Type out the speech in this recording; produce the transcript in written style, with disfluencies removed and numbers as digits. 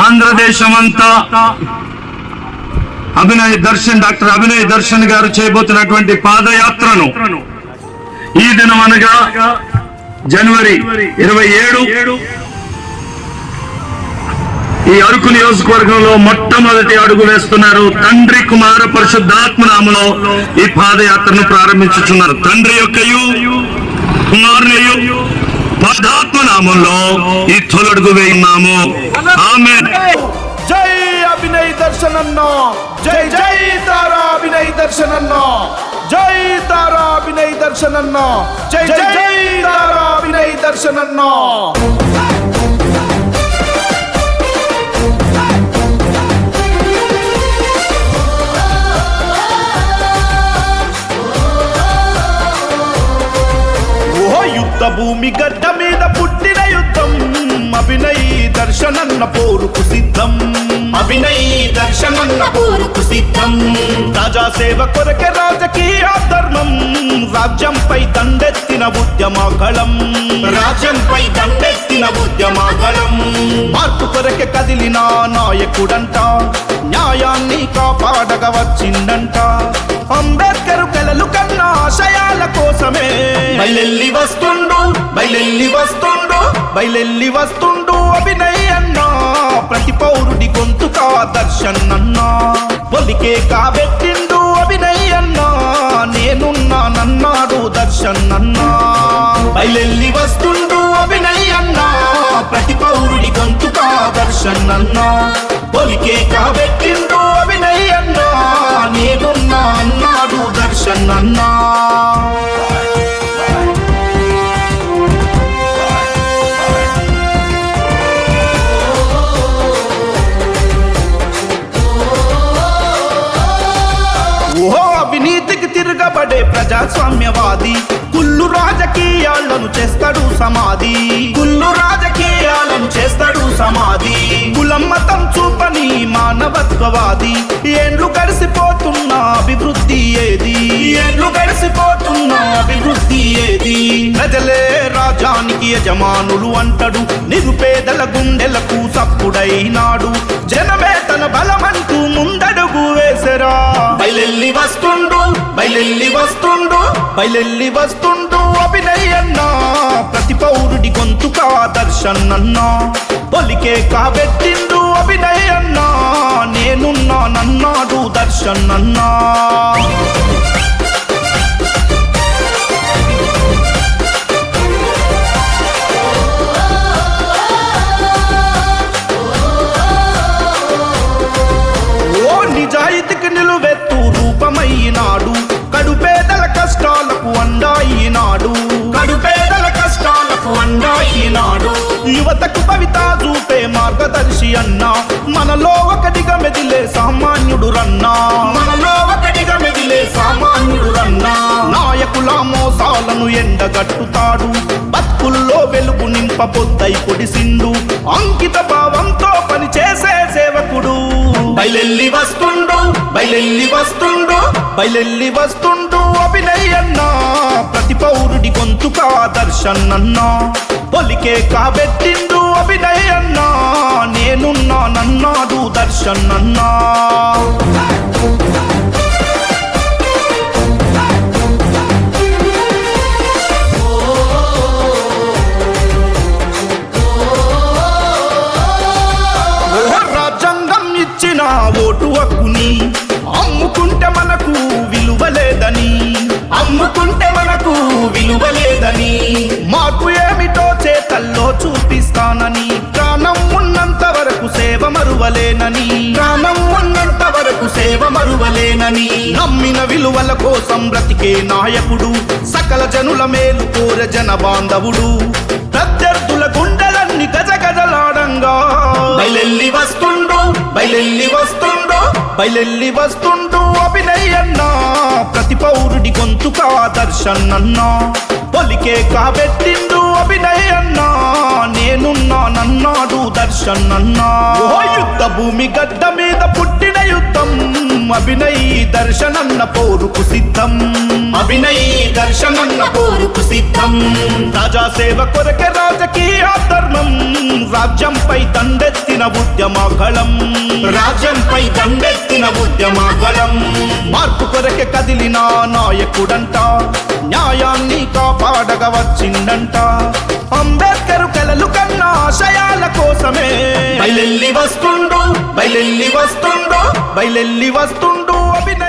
ఆంధ్రదేశమంతా doctor Abhinay Darshan గారు చేయబోతున్నటువంటి పాదయాత్రను ఈ దినం అనగా జనవరి 27 ఈ అరకు నియోజకవర్గంలో మొట్టమొదటి అడుగు వేస్తున్నారు. తండ్రి కుమార పరిశుద్ధాత్మ నామములో ఈ పాదయాత్రను ప్రారంభించుచున్నారు. తండ్రి యొక్కయు కుమారునియు పరిశుద్ధాత్మ నామములో ఈ తొలడుగు వేయున్నాము. ఆమేన్. జై అభినయ్ దర్శన్ అన్న, జై జై తారా అభినయ్ దర్శన్ అన్న, జై తారా అభినయ్ దర్శన్ అన్న, జై జై తారా అభినయ్ దర్శన్ అన్న. యుద్ధ భూమి గడ్డ మీద పుట్టిన యుద్ధం, అభినయ్ దర్శనన్న పోరుకు సిద్ధం, అభినయ్ దర్శనన్న పోరుకు సిద్ధం. ప్రజా సేవ కొరకే రాజకీయ ధర్మం, రాజ్యంపై దండెత్తిన ఉద్యమగళం, రాజ్యంపై దండెత్తిన ఉద్యమగళం. మార్పు కొరకే కదిలిన నాయకుడంట, న్యాయాన్ని కాపాడగ వచ్చిందంట. అంబేద్కర్ కలలు కన్నా ఆశయాల కోసమే బయలెల్లి వస్తుండు, బయలెల్లి వస్తుండు, బయలెల్లి వస్తుండు అభినయ్ అన్న. ప్రతి పౌరుడి గొంతుక దర్శన్ అన్న, పొలికే కాబెట్టిండు అభినయ్ అన్న. నేనున్నానన్నాడు దర్శన్ అన్న. బయలెల్లి వస్తుండు అభినయ్ అన్న, ప్రతి పౌరుడి గొంతుక దర్శన్ అన్న. పొలికే కాబెట్టిండు అభినయ్ అన్న. నేనున్నా అన్నాడు దర్శన్ అన్న. అవినీతికి తిరగబడే ప్రజాస్వామ్యవాది, కుళ్ళు రాజకీయాలను చేస్తాడు సమాధి, కుళ్ళు రాజకీయాలను చేస్తాడు సమాధి. కులం మతం చూపని మానవత్వవాది, ఏండ్లు గడిసిపోతున్న అభివృద్ధి ఏది, ఏండ్లు గడిసిపోతున్న అభివృద్ధి ఏది. ప్రజలే రాజానికి యజమానులు అంటాడు, నిరుపేదల గుండెలకు సప్పుడైనాడు. జనమే తన బలమంటూ ముందడుగు వేసరా. బయలెల్లి వస్తుండు, బయలెల్లి వస్తుండు, బయలెల్లి వస్తుండు అభినయ్ అన్న. ప్రతి పౌరుడి గొంతుక దర్శన్ అన్న, పొలికే కాబెట్టిండు అభినయ్ అన్న. నేనున్నానన్నాడు దర్శన్ అన్న. నిజాయితీకి నిలువెత్తు రూపమైనాడు, కడుపేదల కష్టాలకు అండాయినాడు, కడుపేదల కష్టాలకు అండాయినాడు. యువతకు కవిత చూపే మార్గదర్శి అన్న. మనలో ఒకటిగా మెదిలే సామాన్యుడు రన్నా, మనలో ఒకటిగా మెదిలే సామాన్యుడు రన్నా. నాయకుల మోసాలను ఎండగట్టుతాడు, బతుకుల్లో వెలుగు నింపబొద్దై పొడిసిండు. అంకిత భావంతో పనిచేసే సేవకుడు. బయలెల్లి వస్తుండు, బయలెల్లి వస్తుండు, బయలెల్లి వస్తుండు అభినయ్ అన్న. ప్రతి పౌరుడి గొంతుక దర్శన్ అన్న, పొలికే కాబెట్టిండు అభినయ్ అన్న. నేనున్నానన్నాడు దర్శన్ అన్న. ఇచ్చిన ఓటు హక్కుని అమ్ముకుంటే మనకు విలువ లేదని, అమ్ముకుంటే మనకు విలువ లేదని. మాకు ఏమిటో చేతల్లో చూపిస్తానని, ప్రాణం ఉన్నంత వరకు సేవ మరువలేనని, ప్రాణం ఉన్నంత వరకు సేవ మరువలేనని. నమ్మిన విలువల కోసం బ్రతికే నాయకుడు, సకల జనుల మేలు కోర జన బాంధవుడు. ప్రత్యర్థుల గుండెలన్నీ గజగజలాడంగా బయలెల్లి వస్తుండు, బయలెల్లి వస్తుండు, బయలెల్లి వస్తుండు అభినయ్ అన్న. ప్రతి పౌరుడి గొంతుక దర్శన్ అన్న, పొలికే కాబెట్టిండు అభినయ్ అన్న. నేనున్నానన్నాడు దర్శన్ అన్న. యుద్ధ భూమి గడ్డ మీద పుట్టిన యుద్ధం, అభినయ్ దర్శనన్న పోరుకు సిద్ధం. అభినయ్ దర్శనన్న పోరుకు సిద్ధం. ప్రజా సేవ కొరకే రాజకీయ ధర్మం, రాజ్యంపై దండెత్తిన ఉద్యమగళం. రాజ్యంపై దండెత్తిన ఉద్యమగళం. మార్పు కొరకే కదిలిన నాయకుడంట, న్యాయాన్ని కాపాడగ వచ్చిందంట. అంబేద్కర్ కలలు కన్నా ఆశయాల కోసమే బయలెల్లి వస్తుండు, బయలెల్లి వస్తుండు, బయలెల్లి వస్తుండు అభినయ్.